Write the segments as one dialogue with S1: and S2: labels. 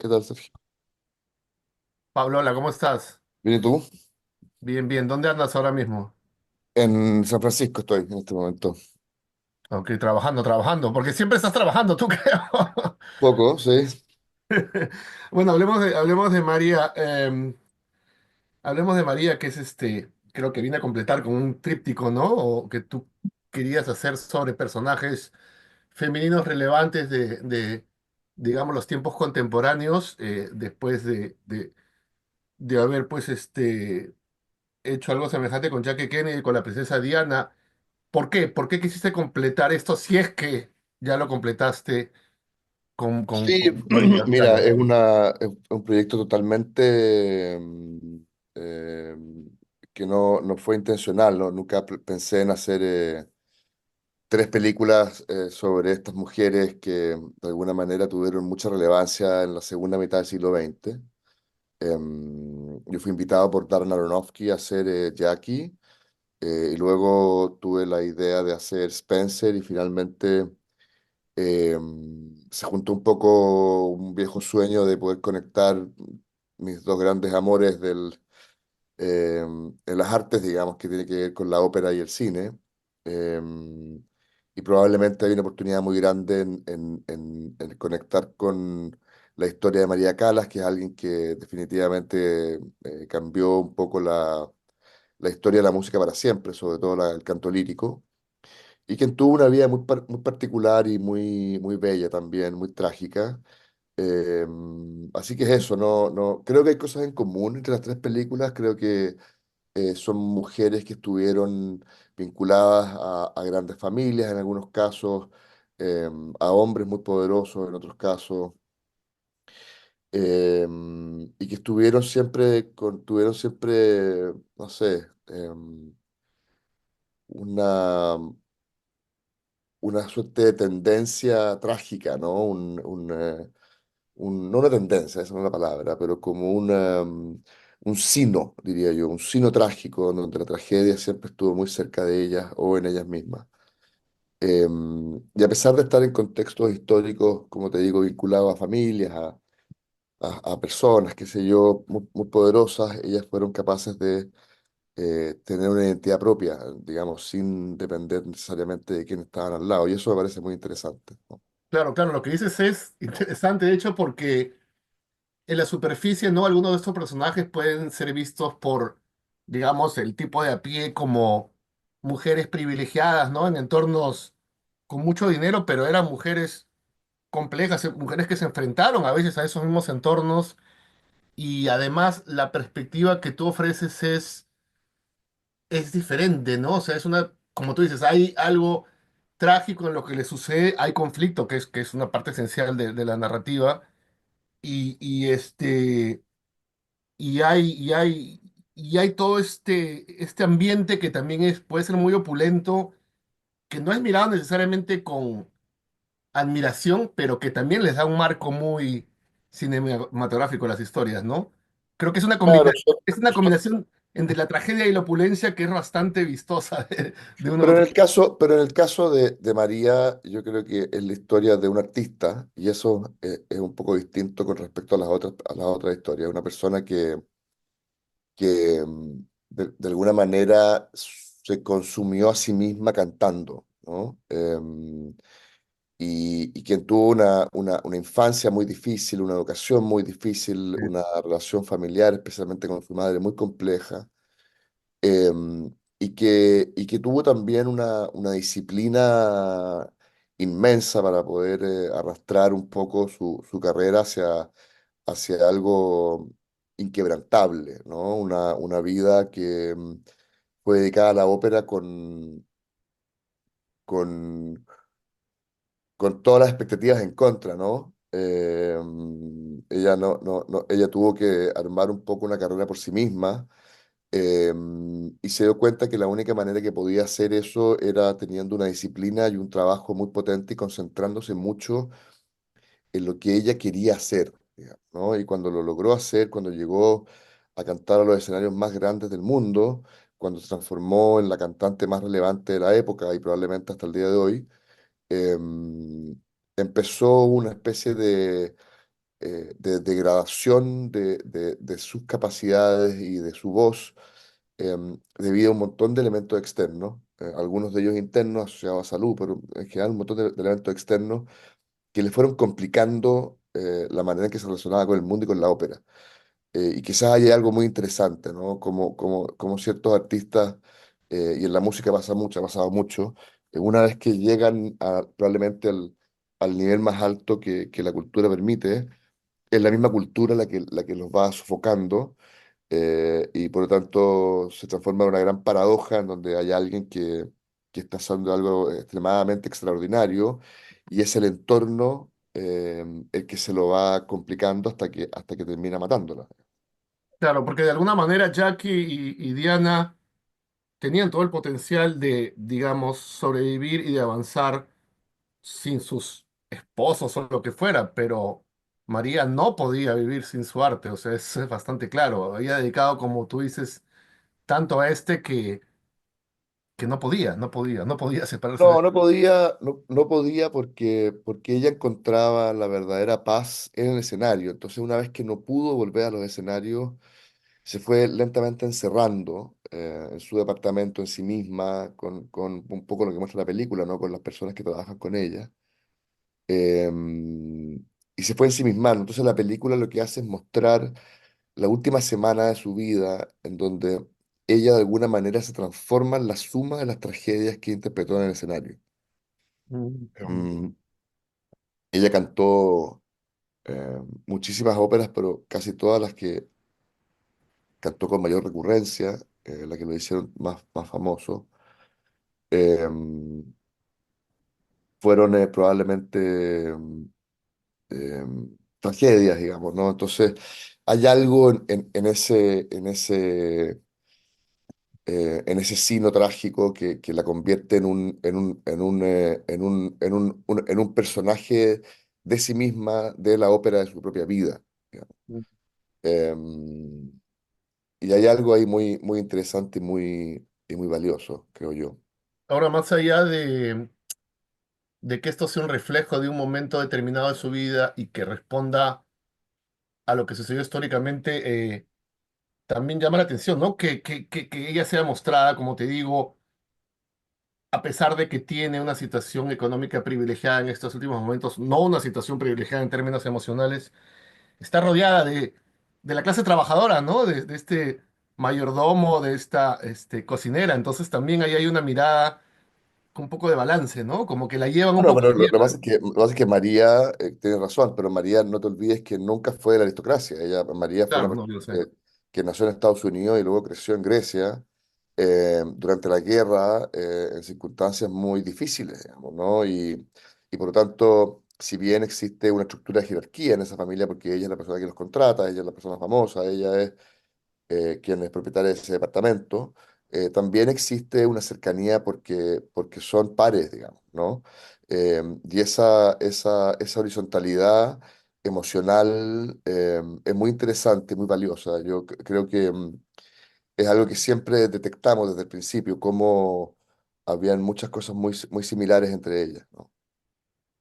S1: ¿Qué tal, Sergio?
S2: Pablo, hola, ¿cómo estás?
S1: Bien, ¿y tú?
S2: Bien, bien. ¿Dónde andas ahora mismo?
S1: En San Francisco estoy en este momento.
S2: Ok, trabajando, trabajando, porque siempre estás trabajando, tú creo.
S1: Poco, sí.
S2: Bueno, hablemos de María. Hablemos de María, que es creo que viene a completar con un tríptico, ¿no? O que tú querías hacer sobre personajes femeninos relevantes digamos, los tiempos contemporáneos, después de haber, pues, hecho algo semejante con Jackie Kennedy, con la princesa Diana. ¿Por qué? ¿Por qué quisiste completar esto si es que ya lo completaste
S1: Sí,
S2: con María?
S1: mira,
S2: Claro.
S1: es un proyecto totalmente eh, que no fue intencional, ¿no? Nunca pensé en hacer tres películas sobre estas mujeres que de alguna manera tuvieron mucha relevancia en la segunda mitad del siglo XX. Yo fui invitado por Darren Aronofsky a hacer Jackie. Y luego tuve la idea de hacer Spencer y finalmente eh, se juntó un poco un viejo sueño de poder conectar mis dos grandes amores en las artes, digamos, que tiene que ver con la ópera y el cine. Eh, y probablemente hay una oportunidad muy grande en conectar con la historia de María Callas, que es alguien que definitivamente cambió un poco la historia de la música para siempre, sobre todo el canto lírico, y quien tuvo una vida muy particular y muy bella también, muy trágica. Eh, Así que es eso, creo que hay cosas en común entre las tres películas, creo que son mujeres que estuvieron vinculadas a grandes familias en algunos casos, eh, a hombres muy poderosos en otros casos. Y que tuvieron siempre, no sé, una, una suerte de tendencia trágica, ¿no? No una tendencia, esa no es la palabra, pero como un sino, diría yo, un sino trágico, donde la tragedia siempre estuvo muy cerca de ellas o en ellas mismas. Y a pesar de estar en contextos históricos, como te digo, vinculados a familias, a personas, qué sé yo, muy poderosas, ellas fueron capaces de tener una identidad propia, digamos, sin depender necesariamente de quién estaban al lado. Y eso me parece muy interesante, ¿no?
S2: Claro, claro, lo que dices es interesante, de hecho, porque en la superficie, ¿no? Algunos de estos personajes pueden ser vistos por, digamos, el tipo de a pie como mujeres privilegiadas, ¿no? En entornos con mucho dinero, pero eran mujeres complejas, mujeres que se enfrentaron a veces a esos mismos entornos y además la perspectiva que tú ofreces es diferente, ¿no? O sea, es una, como tú dices, hay algo trágico en lo que le sucede, hay conflicto, que es una parte esencial de la narrativa, y y hay todo este ambiente que también puede ser muy opulento, que no es mirado necesariamente con admiración, pero que también les da un marco muy cinematográfico a las historias, ¿no? Creo que
S1: Claro,
S2: es una combinación entre la tragedia y la opulencia que es bastante vistosa de uno u
S1: pero
S2: otro.
S1: pero en el caso de María, yo creo que es la historia de un artista y eso es un poco distinto con respecto a las otras historias. Una persona que de alguna manera se consumió a sí misma cantando, ¿no? Y quien tuvo una infancia muy difícil, una educación muy difícil, una relación familiar, especialmente con su madre, muy compleja, y que tuvo también una disciplina inmensa para poder arrastrar un poco su carrera hacia algo inquebrantable, ¿no? Una vida que fue dedicada a la ópera con, con todas las expectativas en contra, ¿no? Ella ella tuvo que armar un poco una carrera por sí misma, eh, y se dio cuenta que la única manera que podía hacer eso era teniendo una disciplina y un trabajo muy potente y concentrándose mucho en lo que ella quería hacer, digamos, ¿no? Y cuando lo logró hacer, cuando llegó a cantar a los escenarios más grandes del mundo, cuando se transformó en la cantante más relevante de la época y probablemente hasta el día de hoy, empezó una especie de degradación de sus capacidades y de su voz debido a un montón de elementos externos, algunos de ellos internos asociados a salud, pero en general un montón de elementos externos que le fueron complicando la manera en que se relacionaba con el mundo y con la ópera. Y quizás haya algo muy interesante, ¿no? Como ciertos artistas, y en la música pasa mucho, ha pasado mucho, una vez que llegan probablemente al nivel más alto que la cultura permite, es la misma cultura la que los va sofocando, y por lo tanto se transforma en una gran paradoja en donde hay alguien que está haciendo algo extremadamente extraordinario y es el entorno el que se lo va complicando hasta que termina matándola.
S2: Claro, porque de alguna manera Jackie y Diana tenían todo el potencial de, digamos, sobrevivir y de avanzar sin sus esposos o lo que fuera, pero María no podía vivir sin su arte, o sea, eso es bastante claro. Había dedicado, como tú dices, tanto a este que no podía separarse de
S1: No,
S2: él.
S1: no podía porque ella encontraba la verdadera paz en el escenario. Entonces, una vez que no pudo volver a los escenarios, se fue lentamente encerrando en su departamento, en sí misma, con un poco lo que muestra la película, ¿no? Con las personas que trabajan con ella. Eh, y se fue ensimismando. Entonces, la película lo que hace es mostrar la última semana de su vida, en donde ella de alguna manera se transforma en la suma de las tragedias que interpretó en el escenario.
S2: Mm.
S1: Em, Ella cantó muchísimas óperas, pero casi todas las que cantó con mayor recurrencia, las que lo hicieron más famoso, eh, fueron probablemente eh, tragedias, digamos, ¿no? Entonces, hay algo en ese sino trágico que la convierte en un personaje de sí misma, de la ópera de su propia vida, digamos. Em, y hay algo ahí muy interesante y muy valioso, creo yo.
S2: Ahora, más allá de que esto sea un reflejo de un momento determinado de su vida y que responda a lo que sucedió históricamente, también llama la atención, ¿no? Que ella sea mostrada, como te digo, a pesar de que tiene una situación económica privilegiada en estos últimos momentos, no una situación privilegiada en términos emocionales, está rodeada de la clase trabajadora, ¿no? De este mayordomo, de esta cocinera. Entonces también ahí hay una mirada con un poco de balance, ¿no? Como que la llevan un
S1: Bueno,
S2: poco
S1: pero lo que
S2: bien.
S1: pasa es lo que pasa es que María tiene razón, pero María, no te olvides que nunca fue de la aristocracia. María fue una
S2: Claro, no, yo
S1: persona
S2: sé.
S1: que nació en Estados Unidos y luego creció en Grecia durante la guerra en circunstancias muy difíciles, digamos, ¿no? Y por lo tanto, si bien existe una estructura de jerarquía en esa familia, porque ella es la persona que los contrata, ella es la persona famosa, ella es quien es propietaria de ese departamento, también existe una cercanía porque son pares, digamos, ¿no? Y esa horizontalidad emocional es muy interesante, muy valiosa. Yo creo que es algo que siempre detectamos desde el principio, cómo habían muchas cosas muy similares entre ellas, ¿no?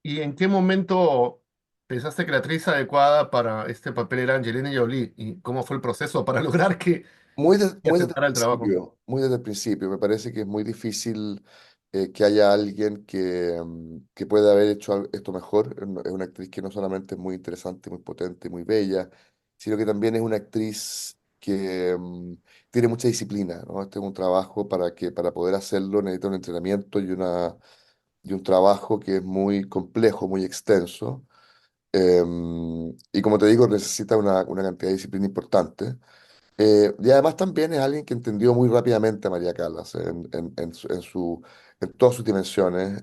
S2: ¿Y en qué momento pensaste que la actriz adecuada para este papel era Angelina Jolie? ¿Y cómo fue el proceso para lograr que
S1: Muy desde el
S2: aceptara el trabajo?
S1: principio, muy desde el principio. Me parece que es muy difícil que haya alguien que pueda haber hecho esto mejor. Es una actriz que no solamente es muy interesante, muy potente, muy bella, sino que también es una actriz que tiene mucha disciplina, ¿no? Este es un trabajo para poder hacerlo necesita un entrenamiento y un trabajo que es muy complejo, muy extenso. Y como te digo, necesita una cantidad de disciplina importante. Y además también es alguien que entendió muy rápidamente a María Callas en todas sus dimensiones,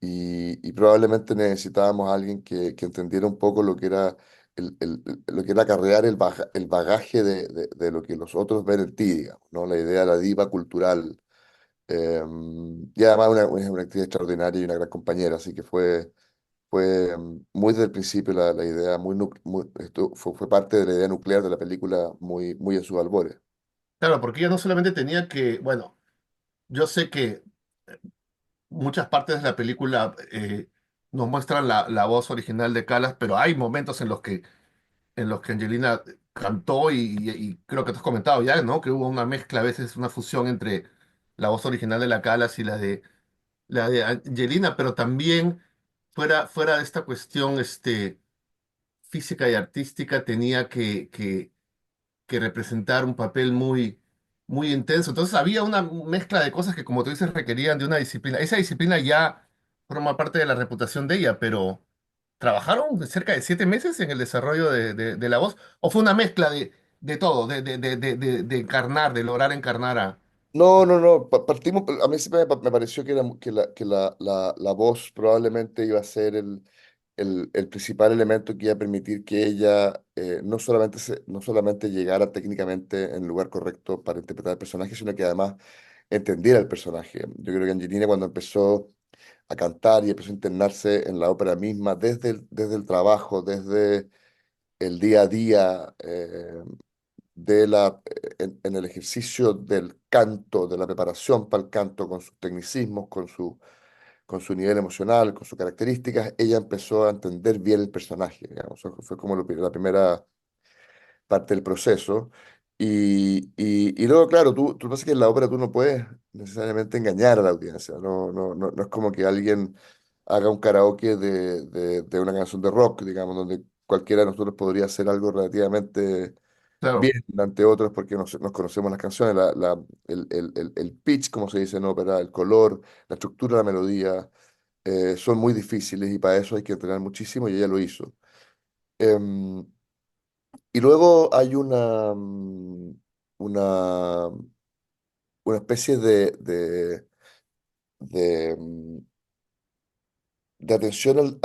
S1: y probablemente necesitábamos a alguien que entendiera un poco lo que era lo que era acarrear el bagaje de lo que los otros ven en ti, digamos, ¿no? La idea de la diva cultural. Y además es una actriz extraordinaria y una gran compañera, así que fue muy desde el principio la idea, esto fue parte de la idea nuclear de la película, muy en sus albores.
S2: Claro, porque ella no solamente tenía que, bueno, yo sé que muchas partes de la película nos muestran la voz original de Callas, pero hay momentos en los que Angelina cantó y creo que te has comentado ya, ¿no? Que hubo una mezcla, a veces una fusión entre la voz original de la Callas y la de Angelina, pero también fuera de esta cuestión física y artística tenía que representar un papel muy intenso. Entonces había una mezcla de cosas que, como tú dices, requerían de una disciplina. Esa disciplina ya forma parte de la reputación de ella, pero ¿trabajaron cerca de 7 meses en el desarrollo de la voz? ¿O fue una mezcla de todo, de encarnar, de lograr encarnar a...
S1: No, no, no, partimos, a mí siempre me pareció que, la voz probablemente iba a ser el principal elemento que iba a permitir que ella no solamente llegara técnicamente en el lugar correcto para interpretar el personaje, sino que además entendiera el personaje. Yo creo que Angelina cuando empezó a cantar y empezó a internarse en la ópera misma, desde el trabajo, desde el día a día, en el ejercicio del canto, de la preparación para el canto, con sus tecnicismos, con su nivel emocional, con sus características, ella empezó a entender bien el personaje, digamos. Eso fue como la primera parte del proceso. Y luego, claro, tú pasa que en la ópera tú no puedes necesariamente engañar a la audiencia. No es como que alguien haga un karaoke de una canción de rock, digamos, donde cualquiera de nosotros podría hacer algo relativamente bien
S2: Claro,
S1: ante otros porque nos conocemos las canciones, el pitch, como se dice en ópera, el color, la estructura de la melodía, son muy difíciles y para eso hay que entrenar muchísimo y ella lo hizo. Em, y luego hay una, una especie de, mm, de atención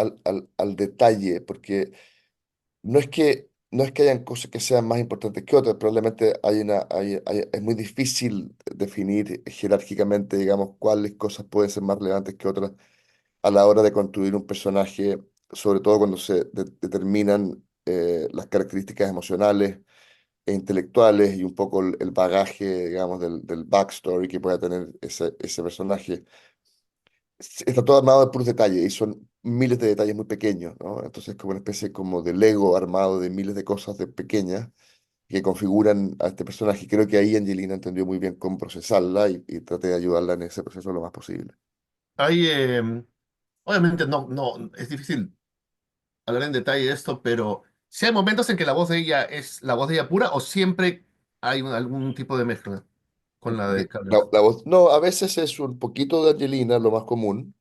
S1: al detalle, porque no es que hayan cosas que sean más importantes que otras, probablemente es muy difícil definir jerárquicamente, digamos, cuáles cosas pueden ser más relevantes que otras a la hora de construir un personaje, sobre todo cuando se determinan las características emocionales e intelectuales y un poco el bagaje, digamos, del backstory que pueda tener ese personaje. Está todo armado de puros detalles y son miles de detalles muy pequeños, ¿no? Entonces es como una especie como de Lego armado de miles de cosas de pequeñas que configuran a este personaje. Creo que ahí Angelina entendió muy bien cómo procesarla y traté de ayudarla en ese proceso lo más posible.
S2: hay, obviamente no, es difícil hablar en detalle de esto, pero si hay momentos en que la voz de ella es la voz de ella pura o siempre hay algún tipo de mezcla con la de Callas.
S1: La voz, no, a veces es un poquito de Angelina, lo más común,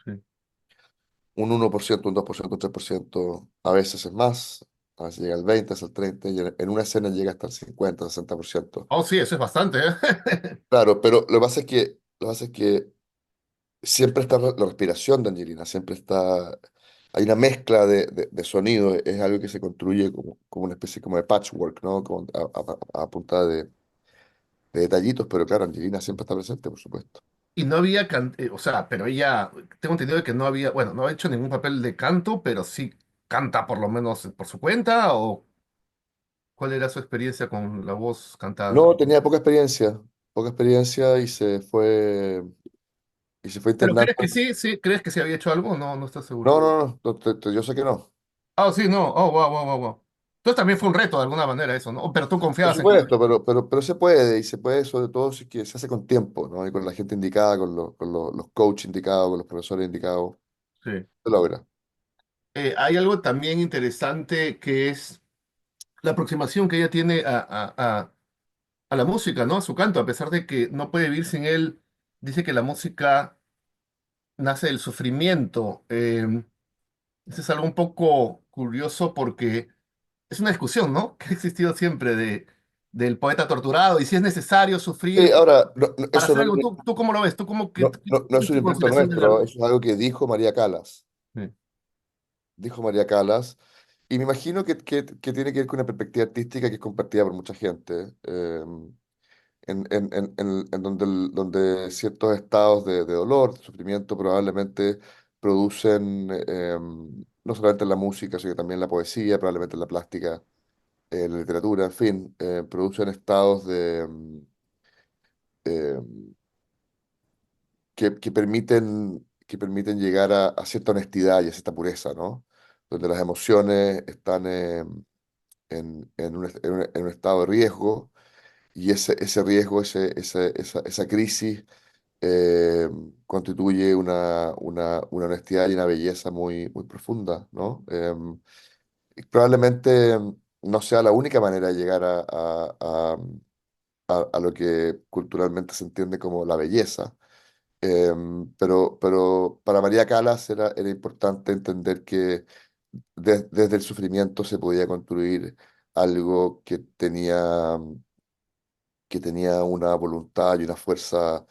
S2: Sí.
S1: un 1%, un 2%, un 3%, a veces es más, a veces llega al 20, al 30, y en una escena llega hasta el 50, 60%.
S2: Oh, sí, eso es bastante, ¿eh?
S1: Claro, pero lo que pasa es que siempre está la respiración de Angelina, siempre está, hay una mezcla de sonido, es algo que se construye como una especie como de patchwork, ¿no? Como a punta de detallitos, pero claro, Angelina siempre está presente, por supuesto.
S2: Y no había, o sea, pero ella, tengo entendido de que no había, bueno, no ha hecho ningún papel de canto, pero sí canta por lo menos por su cuenta, o cuál era su experiencia con la voz cantada.
S1: No, tenía poca experiencia y se fue
S2: ¿Pero
S1: internando.
S2: crees que sí? ¿Sí? ¿Crees que sí había hecho algo? No, no estás seguro.
S1: Yo sé que no.
S2: Ah, sí, no. Oh, wow, wow, wow, wow. Entonces también fue un reto de alguna manera eso, ¿no? Pero tú
S1: Por
S2: confiabas en que lo...
S1: supuesto, pero se puede, y se puede sobre todo si es que se hace con tiempo, ¿no? Y con la gente indicada, los coaches indicados, con los profesores indicados,
S2: Sí.
S1: se logra.
S2: Hay algo también interesante que es la aproximación que ella tiene a la música, ¿no? A su canto, a pesar de que no puede vivir sin él, dice que la música nace del sufrimiento. Eso es algo un poco curioso porque es una discusión, ¿no? Que ha existido siempre del poeta torturado y si es necesario
S1: Sí,
S2: sufrir
S1: ahora,
S2: para hacer algo. ¿Tú cómo lo ves? ¿Tú cómo,
S1: no
S2: cuál
S1: es
S2: es
S1: un
S2: tu
S1: invento
S2: consideración del
S1: nuestro,
S2: arte?
S1: eso es algo que dijo María Calas.
S2: Sí.
S1: Dijo María Calas, y me imagino que tiene que ver con una perspectiva artística que es compartida por mucha gente. En donde, donde ciertos estados de dolor, de sufrimiento, probablemente producen, no solamente en la música, sino que también en la poesía, probablemente en la plástica, en la literatura, en fin, producen estados eh, que permiten que permiten llegar a cierta honestidad y a cierta pureza, ¿no? Donde las emociones están en un estado de riesgo y ese riesgo, esa crisis eh, constituye una honestidad y una belleza muy profunda, ¿no? Y probablemente no sea la única manera de llegar a lo que culturalmente se entiende como la belleza. Pero para María Callas era importante entender que desde el sufrimiento se podía construir algo que tenía una voluntad y una fuerza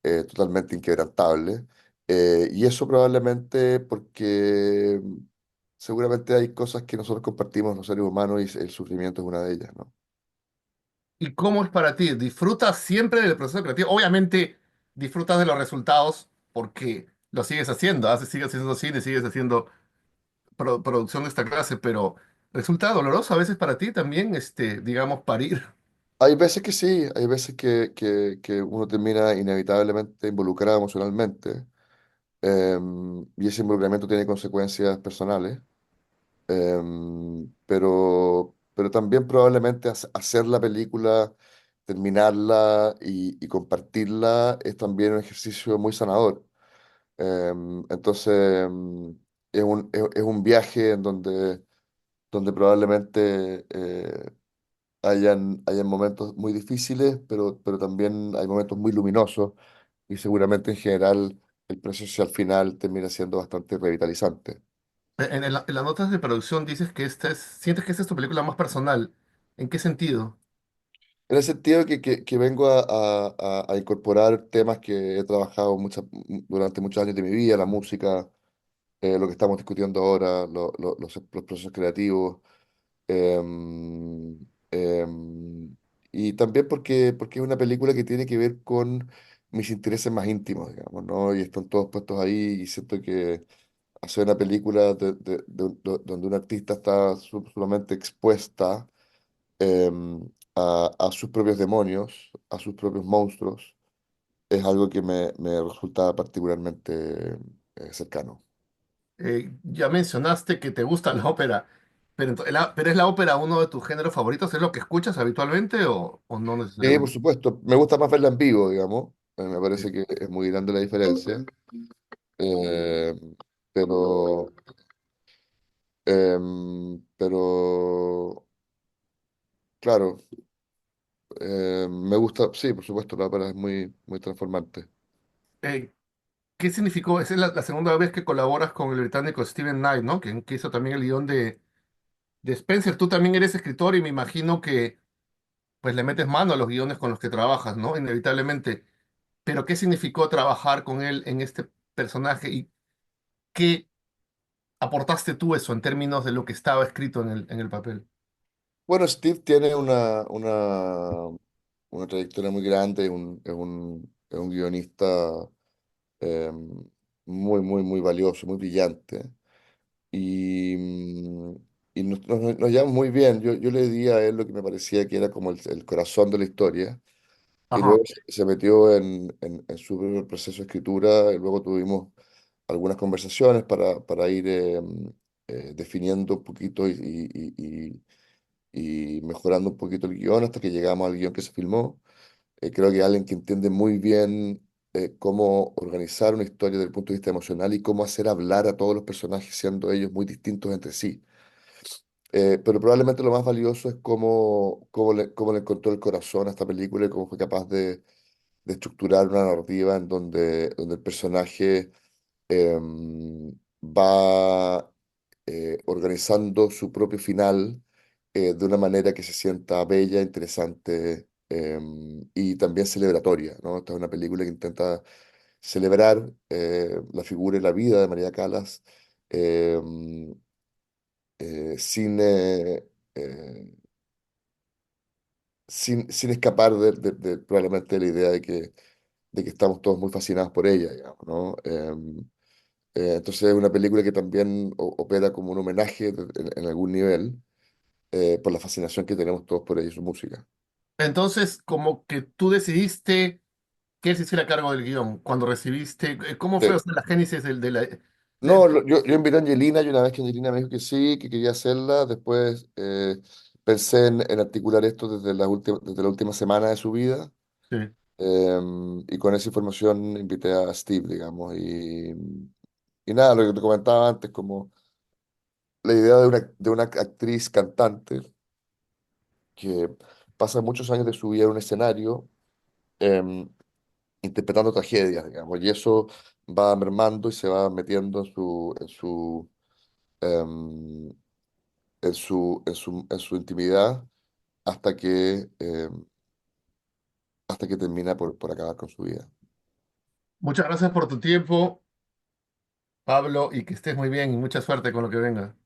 S1: totalmente inquebrantable. Y eso probablemente porque seguramente hay cosas que nosotros compartimos los seres humanos y el sufrimiento es una de ellas, ¿no?
S2: ¿Y cómo es para ti? ¿Disfrutas siempre del proceso creativo? Obviamente disfrutas de los resultados porque lo sigues haciendo, sigues haciendo cine, sigues haciendo producción de esta clase, pero resulta doloroso a veces para ti también, digamos, parir.
S1: Hay veces que sí, hay veces que uno termina inevitablemente involucrado emocionalmente, y ese involucramiento tiene consecuencias personales. Pero también probablemente hacer la película, terminarla y compartirla es también un ejercicio muy sanador. Entonces, es un viaje en donde probablemente hayan momentos muy difíciles, pero también hay momentos muy luminosos y seguramente en general el proceso al final termina siendo bastante revitalizante.
S2: En las notas de producción dices que sientes que esta es tu película más personal. ¿En qué sentido?
S1: En el sentido que vengo a incorporar temas que he trabajado durante muchos años de mi vida, la música, lo que estamos discutiendo ahora, los procesos creativos, em, em, y también porque es una película que tiene que ver con mis intereses más íntimos, digamos, ¿no? Y están todos puestos ahí y siento que hacer una película donde un artista está sumamente expuesta a sus propios demonios, a sus propios monstruos, es algo que me resulta particularmente cercano.
S2: Ya mencionaste que te gusta la ópera, pero ¿es la ópera uno de tus géneros favoritos? ¿Es lo que escuchas habitualmente o no
S1: Sí, por
S2: necesariamente?
S1: supuesto, me gusta más verla en vivo, digamos, me parece que es muy grande la diferencia, eh, pero, pero claro, me gusta, sí, por supuesto, la ópera es muy transformante.
S2: Eh, ¿Qué significó? Esa es la segunda vez que colaboras con el británico Steven Knight, ¿no? Que hizo también el guión de Spencer. Tú también eres escritor y me imagino que pues le metes mano a los guiones con los que trabajas, ¿no? Inevitablemente. Pero ¿qué significó trabajar con él en este personaje y qué aportaste tú eso en términos de lo que estaba escrito en el papel?
S1: Bueno, Steve tiene una trayectoria muy grande, es un guionista eh, muy valioso, muy brillante. Y, y nos llevamos muy bien. Yo le di a él lo que me parecía que era como el corazón de la historia. Y luego
S2: Ajá.
S1: se metió en su propio proceso de escritura. Y luego tuvimos algunas conversaciones para ir definiendo un poquito y mejorando un poquito el guión hasta que llegamos al guión que se filmó. Creo que alguien que entiende muy bien cómo organizar una historia desde el punto de vista emocional y cómo hacer hablar a todos los personajes siendo ellos muy distintos entre sí. Pero probablemente lo más valioso es cómo le encontró el corazón a esta película y cómo fue capaz de estructurar una narrativa donde el personaje va organizando su propio final de una manera que se sienta bella, interesante y también celebratoria, ¿no? Esta es una película que intenta celebrar la figura y la vida de María Callas em, sin, eh, sin escapar probablemente de la idea de que estamos todos muy fascinados por ella, digamos, ¿no? Entonces es una película que también opera como un homenaje en algún nivel por la fascinación que tenemos todos por ella y su música.
S2: Entonces, como que tú decidiste que él se hiciera cargo del guión. Cuando recibiste, ¿cómo fue, o
S1: Sí.
S2: sea, la génesis de-
S1: No, yo invité a Angelina y una vez que Angelina me dijo que sí, que quería hacerla, después pensé en articular esto desde la última semana de su vida.
S2: sí.
S1: Y con esa información invité a Steve, digamos. Y nada, lo que te comentaba antes, como la idea de una actriz cantante que pasa muchos años de su vida en un escenario em, interpretando tragedias, digamos. Y eso va mermando y se va metiendo em, en su intimidad hasta hasta que termina por acabar con su vida.
S2: Muchas gracias por tu tiempo, Pablo, y que estés muy bien y mucha suerte con lo que venga.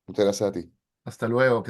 S1: Muchas gracias a ti.
S2: Hasta luego.